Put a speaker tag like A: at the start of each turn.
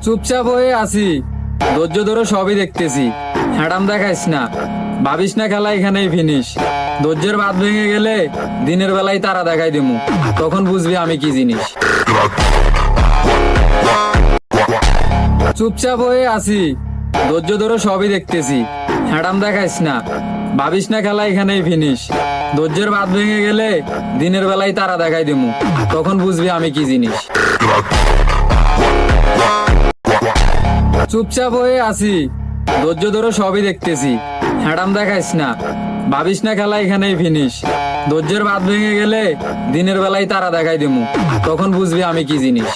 A: চুপচাপ হয়ে আছি, ধৈর্য ধরে সবই দেখতেছি। হ্যাডাম দেখাইস না, ভাবিস না খেলা এখানেই ফিনিশ। ধৈর্যের বাঁধ ভেঙে গেলে দিনের বেলায় তারা দেখাই দিমু, তখন বুঝবি আমি কি জিনিস। চুপচাপ হয়ে আছি, ধৈর্য ধরে সবই দেখতেছি। হ্যাডাম দেখাইস না, ভাবিস না খেলা এখানেই ফিনিশ। ধৈর্যের বাঁধ ভেঙে গেলে দিনের বেলায় তারা দেখাই দিমু, তখন বুঝবি আমি কি জিনিস। চুপচাপ হয়ে আছি, ধৈর্য ধরে সবই দেখতেছি। হ্যাডাম দেখাইস না, ভাবিস না খেলা এখানেই ফিনিশ। ধৈর্যের বাঁধ ভেঙে গেলে দিনের বেলায় তারা দেখাই দিমু, তখন বুঝবি আমি কি জিনিস।